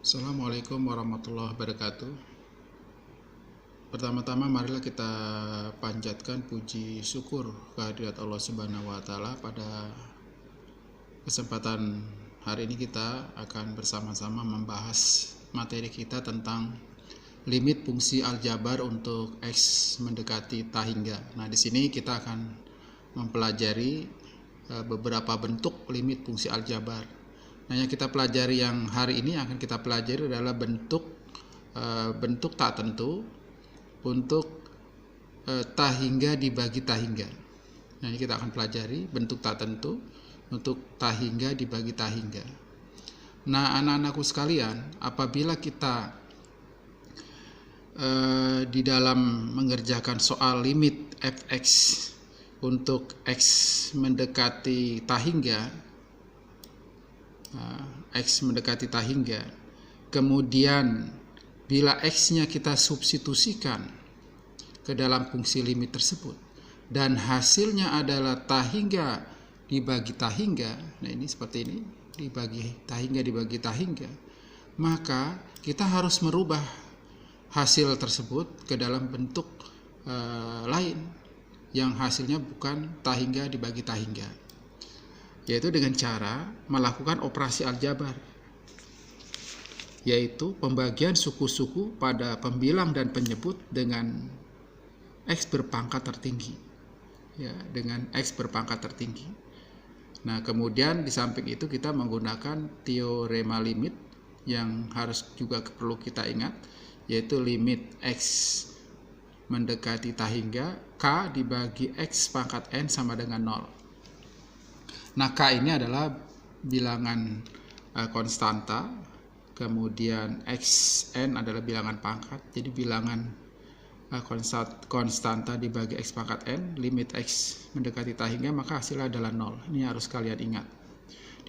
Assalamualaikum warahmatullahi wabarakatuh. Pertama-tama marilah kita panjatkan puji syukur kehadirat Allah Subhanahu wa taala. Pada kesempatan hari ini kita akan bersama-sama membahas materi kita tentang limit fungsi aljabar untuk X mendekati tak hingga. Nah, di sini kita akan mempelajari beberapa bentuk limit fungsi aljabar. Nah, yang kita pelajari yang hari ini akan kita pelajari adalah bentuk tak tentu untuk tak hingga dibagi tak hingga. Nah, ini kita akan pelajari bentuk tak tentu untuk tak hingga dibagi tak hingga. Nah, anak-anakku sekalian, apabila kita di dalam mengerjakan soal limit fx untuk x mendekati tak hingga, X mendekati tak hingga, kemudian bila X-nya kita substitusikan ke dalam fungsi limit tersebut dan hasilnya adalah tak hingga dibagi tak hingga, nah ini seperti ini, dibagi tak hingga, maka kita harus merubah hasil tersebut ke dalam bentuk lain yang hasilnya bukan tak hingga dibagi tak hingga, yaitu dengan cara melakukan operasi aljabar, yaitu pembagian suku-suku pada pembilang dan penyebut dengan X berpangkat tertinggi, ya, dengan X berpangkat tertinggi. Nah, kemudian di samping itu kita menggunakan teorema limit yang harus juga perlu kita ingat, yaitu limit X mendekati tak hingga K dibagi X pangkat N sama dengan 0. Nah, K ini adalah bilangan konstanta, kemudian Xn adalah bilangan pangkat. Jadi bilangan konstanta dibagi X pangkat N, limit X mendekati tak hingga, maka hasilnya adalah 0. Ini harus kalian ingat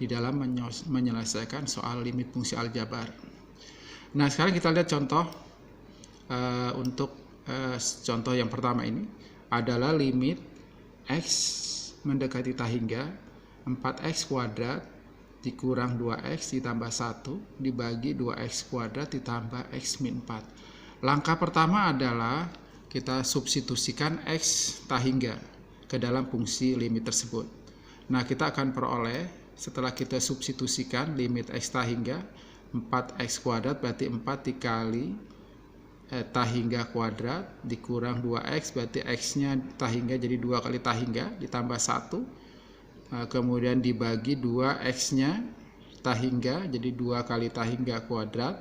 di dalam menyelesaikan soal limit fungsi aljabar. Nah, sekarang kita lihat contoh untuk contoh yang pertama ini adalah limit X mendekati tak hingga 4x kuadrat dikurang 2x ditambah 1 dibagi 2x kuadrat ditambah x min 4. Langkah pertama adalah kita substitusikan x tak hingga ke dalam fungsi limit tersebut. Nah, kita akan peroleh setelah kita substitusikan limit x tak hingga 4x kuadrat berarti 4 dikali tak hingga kuadrat dikurang 2x berarti x-nya tak hingga jadi 2 kali tak hingga ditambah 1. Kemudian dibagi 2 X-nya tak hingga jadi 2 kali tak hingga kuadrat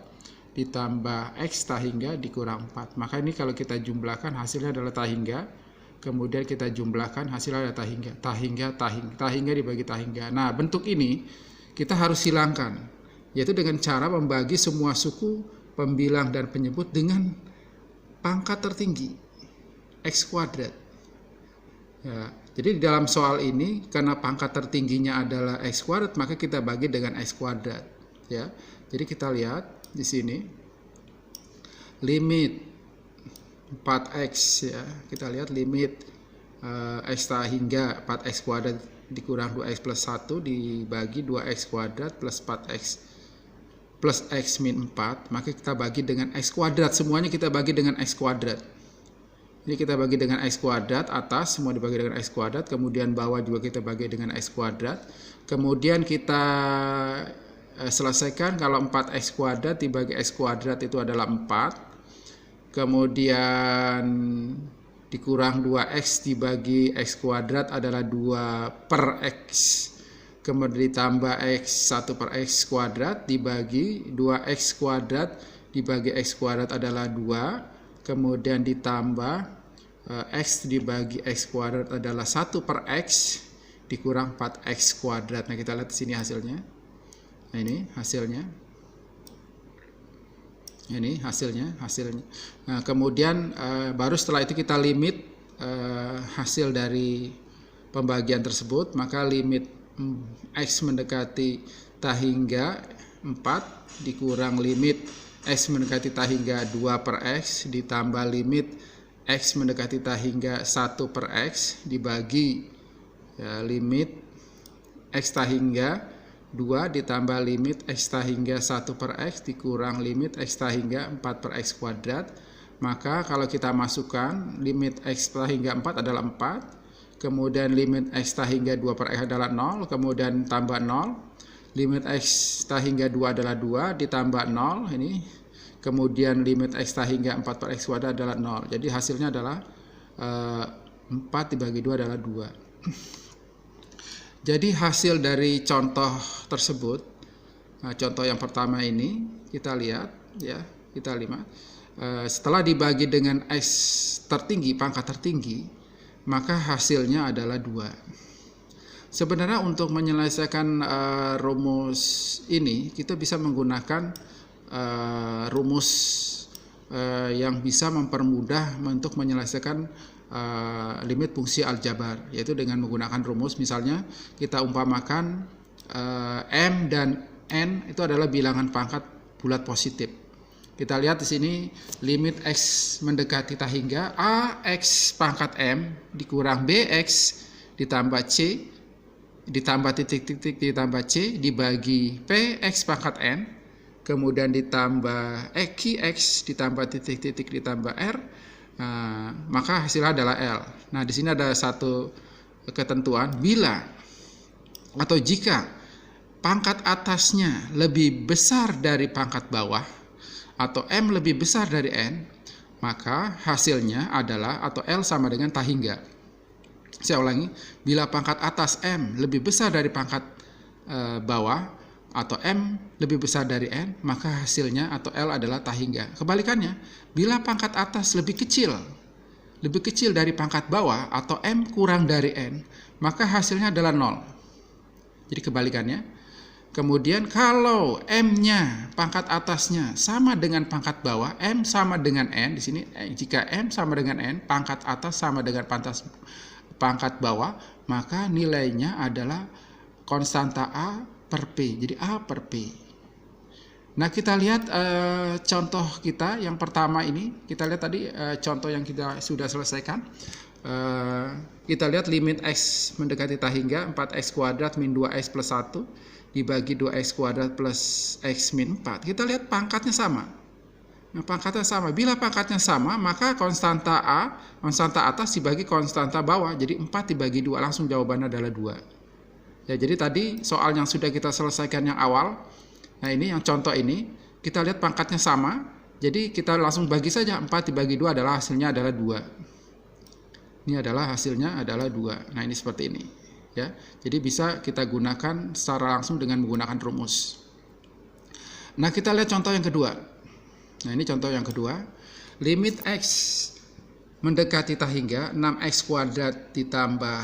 ditambah X tak hingga dikurang 4. Maka ini kalau kita jumlahkan hasilnya adalah tak hingga, kemudian kita jumlahkan hasilnya adalah tak hingga dibagi tak hingga. Nah, bentuk ini kita harus hilangkan, yaitu dengan cara membagi semua suku pembilang dan penyebut dengan pangkat tertinggi X kuadrat, ya. Jadi di dalam soal ini karena pangkat tertingginya adalah X kuadrat, maka kita bagi dengan X kuadrat, ya. Jadi kita lihat di sini limit 4x, ya. Kita lihat limit X tak hingga 4x kuadrat dikurang 2x plus 1 dibagi 2x kuadrat plus 4x plus x min 4, maka kita bagi dengan X kuadrat, semuanya kita bagi dengan X kuadrat. Ini kita bagi dengan X kuadrat, atas semua dibagi dengan X kuadrat, kemudian bawah juga kita bagi dengan X kuadrat. Kemudian kita selesaikan kalau 4X kuadrat dibagi X kuadrat itu adalah 4. Kemudian dikurang 2X dibagi X kuadrat adalah 2 per X. Kemudian ditambah X 1 per X kuadrat dibagi 2X kuadrat dibagi X kuadrat adalah 2. Kemudian ditambah X dibagi X kuadrat adalah 1 per X dikurang 4X kuadrat. Nah, kita lihat di sini hasilnya. Nah, ini hasilnya. Ini hasilnya. Nah, kemudian baru setelah itu kita limit hasil dari pembagian tersebut, maka limit X mendekati tak hingga 4 dikurang limit X mendekati tak hingga 2 per X ditambah limit X mendekati tak hingga 1 per X dibagi limit X tak hingga 2 ditambah limit X hingga 1 per X dikurang limit X hingga 4 per X kuadrat. Maka kalau kita masukkan limit X hingga 4 adalah 4. Kemudian limit X hingga 2 per X adalah 0. Kemudian tambah 0. Limit X hingga 2 adalah 2 ditambah 0 ini. Kemudian limit X hingga 4 per X kuadrat adalah 0. Jadi hasilnya adalah 4 dibagi 2 adalah 2. Jadi hasil dari contoh tersebut, contoh yang pertama ini kita lihat ya, kita lihat setelah dibagi dengan X tertinggi, pangkat tertinggi, maka hasilnya adalah 2. Sebenarnya untuk menyelesaikan rumus ini kita bisa menggunakan rumus yang bisa mempermudah untuk menyelesaikan limit fungsi aljabar, yaitu dengan menggunakan rumus. Misalnya kita umpamakan M dan N itu adalah bilangan pangkat bulat positif. Kita lihat di sini limit X mendekati hingga A X pangkat M dikurang B X ditambah C ditambah titik-titik ditambah C dibagi P X pangkat N, kemudian ditambah Q X ditambah titik-titik ditambah R, maka hasilnya adalah L. Nah, di sini ada satu ketentuan, bila atau jika pangkat atasnya lebih besar dari pangkat bawah atau M lebih besar dari N, maka hasilnya adalah atau L sama dengan tahingga. Saya ulangi, bila pangkat atas M lebih besar dari pangkat bawah atau M lebih besar dari N, maka hasilnya atau L adalah tahingga. Kebalikannya, bila pangkat atas lebih kecil dari pangkat bawah atau M kurang dari N, maka hasilnya adalah 0. Jadi kebalikannya. Kemudian kalau M-nya pangkat atasnya sama dengan pangkat bawah, M sama dengan N, di sini jika M sama dengan N, pangkat atas sama dengan pangkat bawah, maka nilainya adalah konstanta A per P. Jadi A per P. Nah, kita lihat contoh kita yang pertama ini. Kita lihat tadi contoh yang kita sudah selesaikan. Kita lihat limit X mendekati hingga 4X kuadrat min 2X plus 1 dibagi 2X kuadrat plus X min 4. Kita lihat pangkatnya sama. Nah, pangkatnya sama. Bila pangkatnya sama, maka konstanta A, konstanta atas dibagi konstanta bawah. Jadi 4 dibagi 2, langsung jawabannya adalah 2. Ya, jadi tadi soal yang sudah kita selesaikan yang awal. Nah, ini yang contoh ini, kita lihat pangkatnya sama. Jadi kita langsung bagi saja, 4 dibagi 2 adalah hasilnya adalah 2. Ini adalah hasilnya adalah 2. Nah, ini seperti ini. Ya, jadi bisa kita gunakan secara langsung dengan menggunakan rumus. Nah, kita lihat contoh yang kedua. Nah, ini contoh yang kedua. Limit X mendekati hingga 6X kuadrat ditambah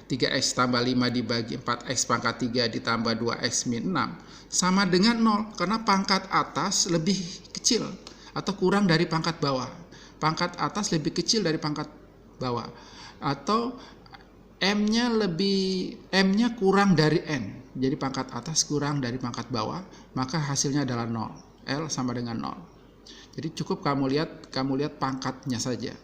3X tambah 5 dibagi 4X pangkat 3 ditambah 2X min 6 sama dengan 0, karena pangkat atas lebih kecil atau kurang dari pangkat bawah. Pangkat atas lebih kecil dari pangkat bawah. Atau M-nya kurang dari N. Jadi pangkat atas kurang dari pangkat bawah, maka hasilnya adalah 0. L sama dengan 0. Jadi cukup kamu lihat pangkatnya saja.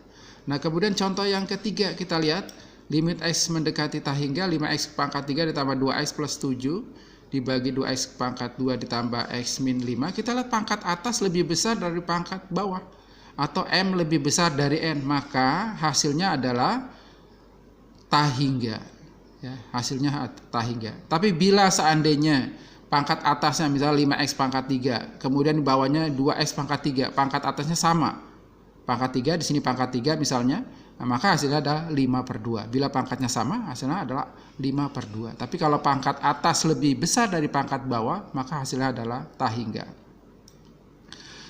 Nah, kemudian contoh yang ketiga kita lihat limit X mendekati hingga 5X pangkat 3 ditambah 2X plus 7 dibagi 2X pangkat 2 ditambah X min 5. Kita lihat pangkat atas lebih besar dari pangkat bawah atau M lebih besar dari N, maka hasilnya adalah tahingga. Ya, hasilnya tahingga. Tapi bila seandainya pangkat atasnya misalnya 5X pangkat 3, kemudian di bawahnya 2X pangkat 3, pangkat atasnya sama. Pangkat 3 di sini pangkat 3 misalnya, nah, maka hasilnya adalah 5 per 2. Bila pangkatnya sama, hasilnya adalah 5 per 2. Tapi kalau pangkat atas lebih besar dari pangkat bawah, maka hasilnya adalah tahingga.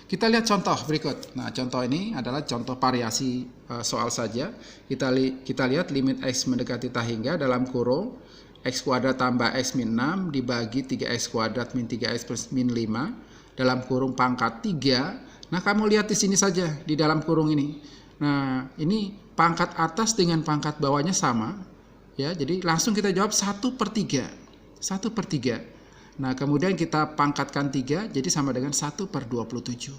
Kita lihat contoh berikut. Nah, contoh ini adalah contoh variasi soal saja. Kita lihat limit X mendekati tahingga dalam kurung X kuadrat tambah X min 6 dibagi 3X kuadrat min 3X plus min 5 dalam kurung pangkat 3. Nah, kamu lihat di sini saja di dalam kurung ini. Nah, ini pangkat atas dengan pangkat bawahnya sama. Ya, jadi langsung kita jawab 1 per 3. 1 per 3. Nah, kemudian kita pangkatkan 3, jadi sama dengan 1 per 27.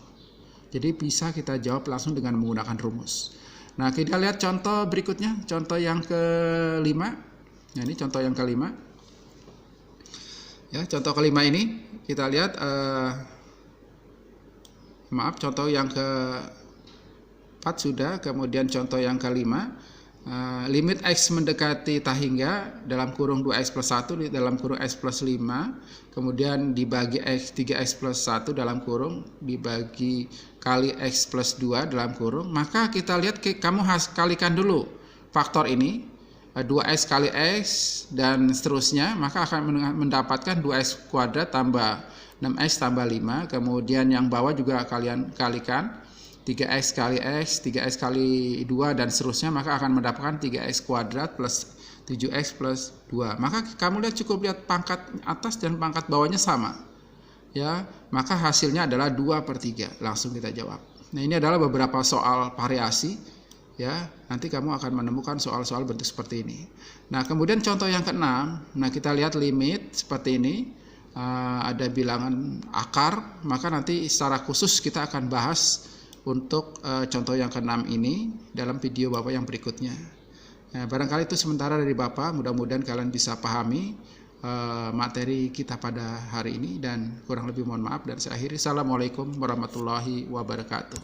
Jadi bisa kita jawab langsung dengan menggunakan rumus. Nah, kita lihat contoh berikutnya, contoh yang kelima. Nah, ini contoh yang kelima. Ya, contoh kelima ini kita lihat, contoh yang keempat sudah, kemudian contoh yang kelima, limit X mendekati tak hingga dalam kurung 2X plus 1 dalam kurung X plus 5, kemudian dibagi X 3X plus 1 dalam kurung dibagi kali X plus 2 dalam kurung, maka kita lihat kamu kalikan dulu faktor ini, 2x kali x dan seterusnya, maka akan mendapatkan 2x kuadrat tambah 6x tambah 5. Kemudian yang bawah juga kalian kalikan 3x kali x, 3x kali 2 dan seterusnya, maka akan mendapatkan 3x kuadrat plus 7x plus 2. Maka kamu cukup lihat pangkat atas dan pangkat bawahnya sama, ya, maka hasilnya adalah 2/3. Langsung kita jawab. Nah, ini adalah beberapa soal variasi. Ya, nanti kamu akan menemukan soal-soal bentuk seperti ini. Nah, kemudian contoh yang keenam, nah kita lihat limit seperti ini, ada bilangan akar, maka nanti secara khusus kita akan bahas untuk contoh yang keenam ini dalam video Bapak yang berikutnya. Nah, barangkali itu sementara dari Bapak, mudah-mudahan kalian bisa pahami materi kita pada hari ini, dan kurang lebih mohon maaf dan saya akhiri. Assalamualaikum warahmatullahi wabarakatuh.